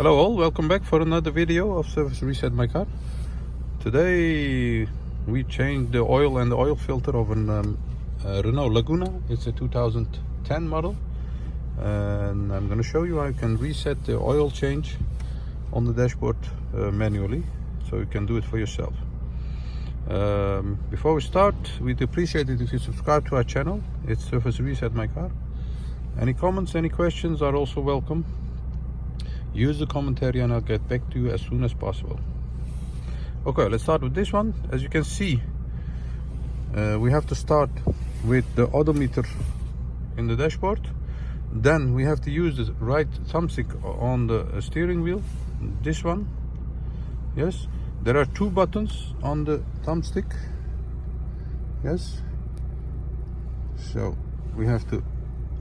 Hello all, welcome back for another video of Service Reset My Car. Today we changed the oil and the oil filter of a Renault Laguna. It's a 2010 model, and I'm going to show you how you can reset the oil change on the dashboard manually, so you can do it for yourself. Before we start, we'd appreciate it if you subscribe to our channel. It's Service Reset My Car. Any comments, any questions are also welcome. Use the commentary and I'll get back to you as soon as possible. Okay, let's start with this one. As you can see, we have to start with the odometer in the dashboard. Then we have to use the right thumbstick on the steering wheel. This one. Yes, there are two buttons on the thumbstick. Yes, so we have to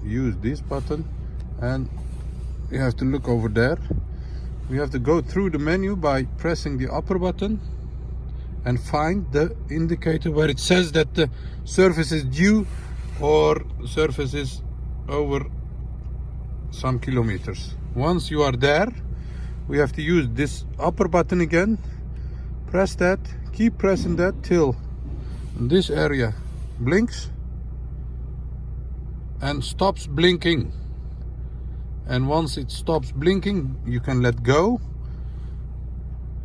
use this button, and you have to look over there. We have to go through the menu by pressing the upper button and find the indicator where it says that the service is due or service is over some kilometers. Once you are there, we have to use this upper button again. Press that, keep pressing that till this area blinks and stops blinking. And once it stops blinking, you can let go.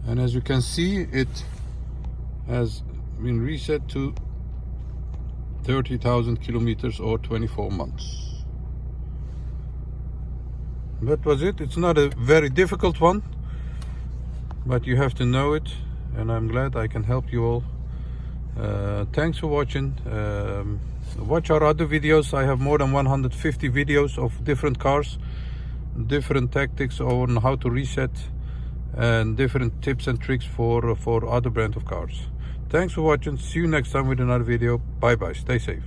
And as you can see, it has been reset to 30,000 kilometers or 24 months. That was it. It's not a very difficult one, but you have to know it, and I'm glad I can help you all. Thanks for watching. Watch our other videos. I have more than 150 videos of different cars, different tactics on how to reset, and different tips and tricks for other brand of cars. Thanks for watching. See you next time with another video. Bye bye. Stay safe.